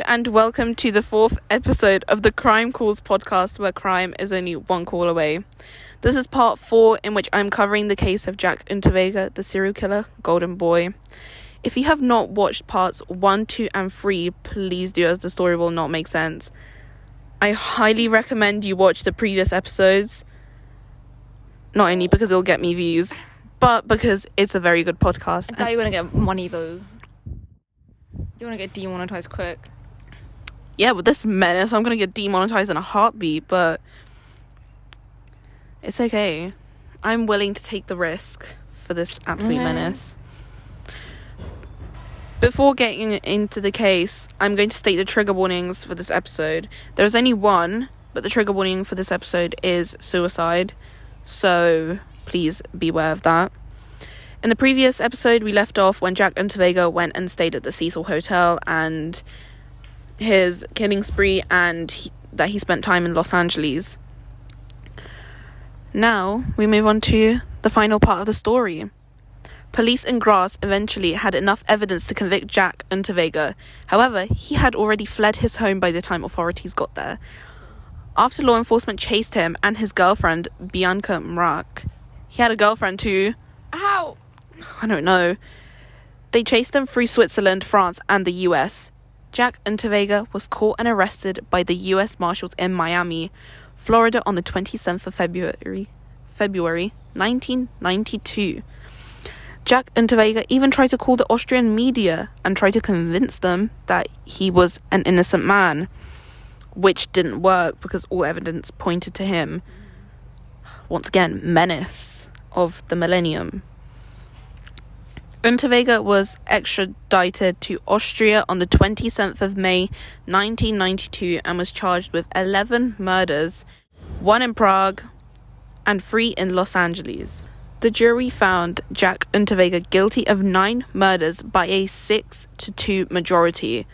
and welcome to the 4th episode of the Crime Calls podcast, where crime is only one call away. This is part 4, in which I'm covering the case of Jack Unterweger, the serial killer, golden boy. If you have not watched parts 1, 2, and 3, please do, as the story will not make sense. I highly recommend you watch the previous episodes, not only because it'll get me views, but because it's a very good podcast. I thought you were going to get money, though. You want to get demonetized quick. Yeah, with this menace, I'm going to get demonetized in a heartbeat, but it's okay. I'm willing to take the risk for this absolute menace. Before getting into the case, I'm going to state the trigger warnings for this episode. There's only one, but the trigger warning for this episode is suicide, so please beware of that. In the previous episode, we left off when Jack Unterweger went and stayed at the Cecil Hotel and his killing spree, and that he spent time in Los Angeles. Now, we move on to the final part of the story. Police in Graz eventually had enough evidence to convict Jack Unterweger. However, he had already fled his home by the time authorities got there. After law enforcement chased him and his girlfriend, Bianca Mrak. He had a girlfriend too. Ow! I don't know. They chased him through Switzerland, France, and the US. Jack Unterweger was caught and arrested by the US Marshals in Miami, Florida on the 27th of February 1992. Jack Unterweger even tried to call the Austrian media and tried to convince them that he was an innocent man, which didn't work because all evidence pointed to him. Once again, menace of the millennium. Unterweger was extradited to Austria on the 27th of May 1992 and was charged with 11 murders, 1 in Prague and 3 in Los Angeles. The jury found Jack Unterweger guilty of 9 murders by a 6-2 majority.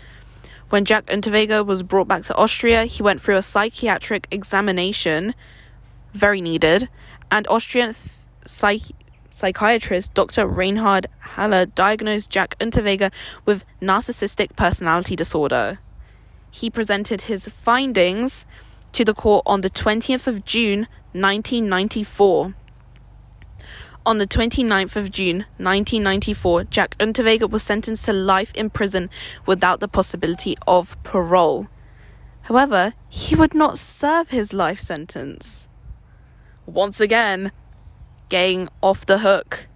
When Jack Unterweger was brought back to Austria, he went through a psychiatric examination, very needed, and Austrian psychiatrist Dr. Reinhard Haller diagnosed Jack Unterweger with narcissistic personality disorder. He presented his findings to the court on the 20th of June 1994. On the 29th of June 1994, Jack Unterweger was sentenced to life in prison without the possibility of parole. However, he would not serve his life sentence. Once again, getting off the hook.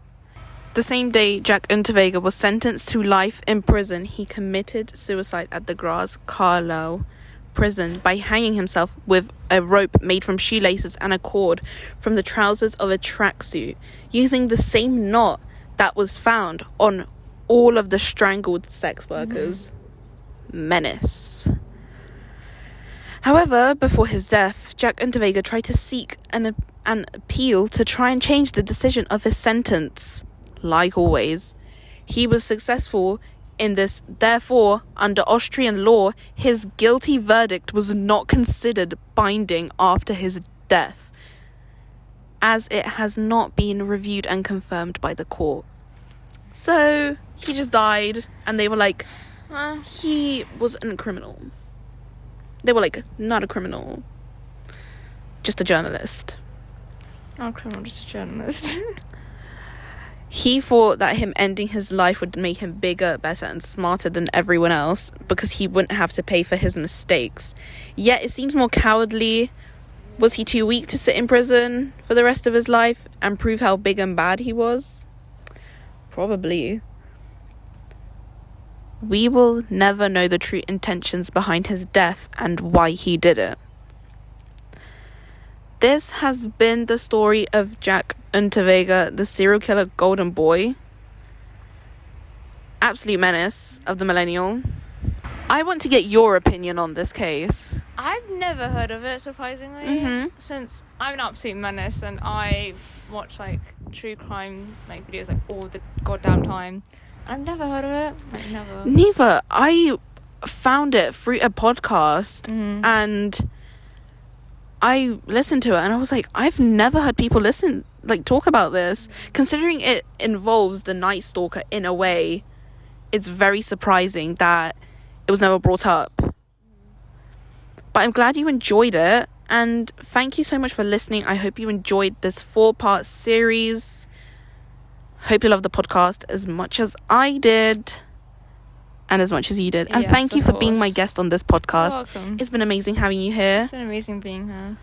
The same day Jack Unterweger was sentenced to life in prison, he committed suicide at the Graz-Karlau prison by hanging himself with a rope made from shoelaces and a cord from the trousers of a tracksuit, using the same knot that was found on all of the strangled sex workers. Menace. However, before his death, Jack Unterweger tried to seek an appeal to try and change the decision of his sentence. Like always, he was successful in this. Therefore, under Austrian law, his guilty verdict was not considered binding after his death, as it has not been reviewed and confirmed by the court. So, he just died, and they were like, he wasn't a criminal. They were like, not a criminal, just a journalist. Not a criminal, just a journalist. He thought that him ending his life would make him bigger, better, and smarter than everyone else because he wouldn't have to pay for his mistakes. Yet it seems more cowardly. Was he too weak to sit in prison for the rest of his life and prove how big and bad he was? Probably. We will never know the true intentions behind his death and why he did it. This has been the story of Jack Unterweger, the serial killer golden boy. Absolute menace of the millennial. I want to get your opinion on this case. I've never heard of it, surprisingly. Since I'm an absolute menace and I watch true crime videos all the goddamn time. I've never heard of it. Never. Neither. I found it through a podcast and I listened to it and I was like, I've never heard people talk about this. Considering it involves the Night Stalker in a way, it's very surprising that it was never brought up. But I'm glad you enjoyed it, and thank you so much for listening. I hope you enjoyed this 4-part series. Hope you love the podcast as much as I did, and as much as you did. And Yes, thank you of for being my course. guest on this podcast. You're welcome. It's been amazing having you here. It's been amazing being here.